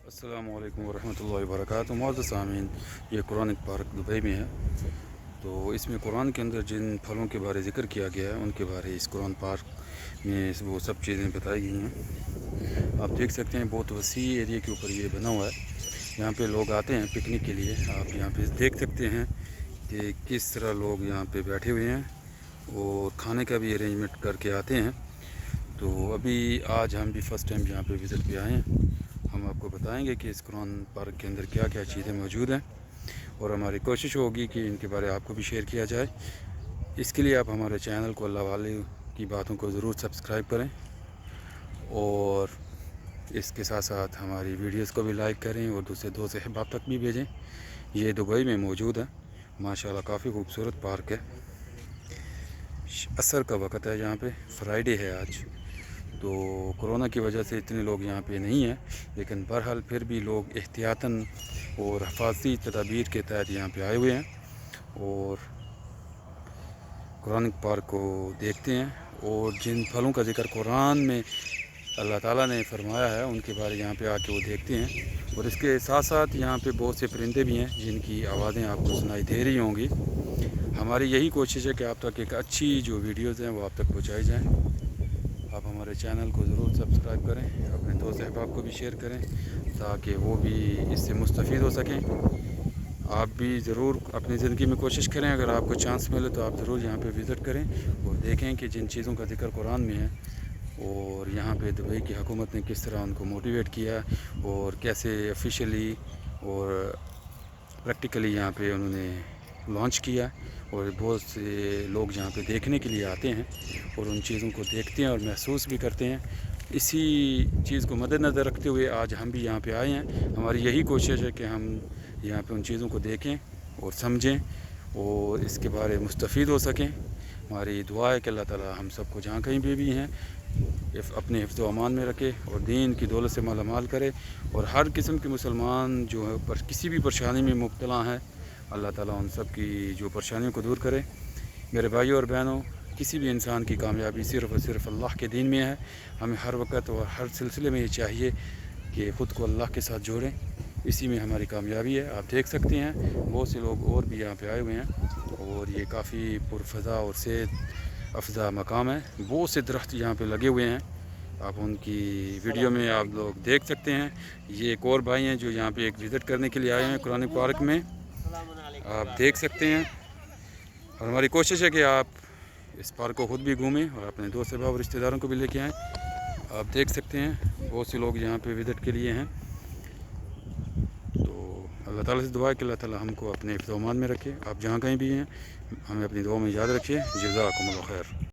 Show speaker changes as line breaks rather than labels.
السلام علیکم ورحمۃ اللہ وبرکاتہ۔ معزز سامعین، یہ قرآن پارک دبئی میں ہے، تو اس میں قرآن کے اندر جن پھلوں کے بارے ذکر کیا گیا ہے ان کے بارے اس قرآن پارک میں وہ سب چیزیں بتائی گئی ہیں۔ آپ دیکھ سکتے ہیں بہت وسیع ایریا کے اوپر یہ بنا ہوا ہے۔ یہاں پہ لوگ آتے ہیں پکنک کے لیے۔ آپ یہاں پہ دیکھ سکتے ہیں کہ کس طرح لوگ یہاں پہ بیٹھے ہوئے ہیں اور کھانے کا بھی ارینجمنٹ کر کے آتے ہیں۔ تو ابھی آج ہم بھی فرسٹ ٹائم یہاں پہ وزٹ پہ آئے ہیں۔ ہم آپ کو بتائیں گے کہ اس قرآن پارک کے اندر کیا کیا چیزیں موجود ہیں، اور ہماری کوشش ہوگی کہ ان کے بارے آپ کو بھی شیئر کیا جائے۔ اس کے لیے آپ ہمارے چینل کو اللہ والے کی باتوں کو ضرور سبسکرائب کریں، اور اس کے ساتھ ساتھ ہماری ویڈیوز کو بھی لائک کریں اور دوسرے دوست احباب تک بھی بھیجیں۔ یہ دبئی میں موجود ہے، ماشاءاللہ کافی خوبصورت پارک ہے۔ عصر کا وقت ہے، یہاں پہ فرائیڈے ہے آج، تو کرونا کی وجہ سے اتنے لوگ یہاں پہ نہیں ہیں، لیکن بہرحال پھر بھی لوگ احتیاطاً اور حفاظتی تدابیر کے تحت یہاں پہ آئے ہوئے ہیں اور قرآن پارک کو دیکھتے ہیں، اور جن پھلوں کا ذکر قرآن میں اللہ تعالیٰ نے فرمایا ہے ان کے بارے یہاں پہ آ کے وہ دیکھتے ہیں۔ اور اس کے ساتھ ساتھ یہاں پہ بہت سے پرندے بھی ہیں جن کی آوازیں آپ کو سنائی دے رہی ہوں گی۔ ہماری یہی کوشش ہے کہ آپ تک ایک اچھی جو ویڈیوز ہیں وہ آپ تک پہنچائی جائیں۔ آپ ہمارے چینل کو ضرور سبسکرائب کریں، اپنے دوست احباب کو بھی شیئر کریں تاکہ وہ بھی اس سے مستفید ہو سکیں۔ آپ بھی ضرور اپنی زندگی میں کوشش کریں، اگر آپ کو چانس ملے تو آپ ضرور یہاں پہ وزٹ کریں اور دیکھیں کہ جن چیزوں کا ذکر قرآن میں ہے، اور یہاں پہ دبئی کی حکومت نے کس طرح ان کو موٹیویٹ کیا اور کیسے آفیشیلی اور پریکٹیکلی یہاں پہ انہوں نے لانچ کیا، اور بہت سے لوگ یہاں پہ دیکھنے کے لیے آتے ہیں اور ان چیزوں کو دیکھتے ہیں اور محسوس بھی کرتے ہیں۔ اسی چیز کو مد نظر رکھتے ہوئے آج ہم بھی یہاں پہ آئے ہیں۔ ہماری یہی کوشش ہے کہ ہم یہاں پہ ان چیزوں کو دیکھیں اور سمجھیں اور اس کے بارے مستفید ہو سکیں۔ ہماری دعا ہے کہ اللہ تعالیٰ ہم سب کو جہاں کہیں بھی ہیں اپنے حفظ و امان میں رکھے اور دین کی دولت سے مالا مال کرے، اور ہر قسم کے مسلمان جو ہے کسی بھی پریشانی میں مبتلا ہیں، اللہ تعالیٰ ان سب کی جو پریشانیوں کو دور کرے۔ میرے بھائیوں اور بہنوں، کسی بھی انسان کی کامیابی صرف اور صرف اللہ کے دین میں ہے۔ ہمیں ہر وقت اور ہر سلسلے میں یہ چاہیے کہ خود کو اللہ کے ساتھ جوڑیں، اسی میں ہماری کامیابی ہے۔ آپ دیکھ سکتے ہیں بہت سے لوگ اور بھی یہاں پہ آئے ہوئے ہیں، اور یہ کافی پرفضا اور صحت افزا مقام ہے۔ بہت سے درخت یہاں پہ لگے ہوئے ہیں، آپ ان کی ویڈیو میں آپ لوگ دیکھ سکتے ہیں۔ یہ ایک اور بھائی ہیں جو یہاں پہ ایک وزٹ کرنے کے لیے آئے ہیں قرآن پارک میں، آپ دیکھ سکتے ہیں۔ اور ہماری کوشش ہے کہ آپ اس پارک کو خود بھی گھومیں اور اپنے دوست احباب اور رشتہ داروں کو بھی لے کے آئیں۔ آپ دیکھ سکتے ہیں بہت سے لوگ یہاں پہ وزٹ کے لیے ہیں، تو اللہ تعالیٰ سے دعا ہے کہ اللہ تعالیٰ ہم کو اپنے حفظ و امان میں رکھے۔ آپ جہاں کہیں بھی ہیں ہمیں اپنی دعاؤں میں یاد رکھیے۔ جزاکم اللہ خیر۔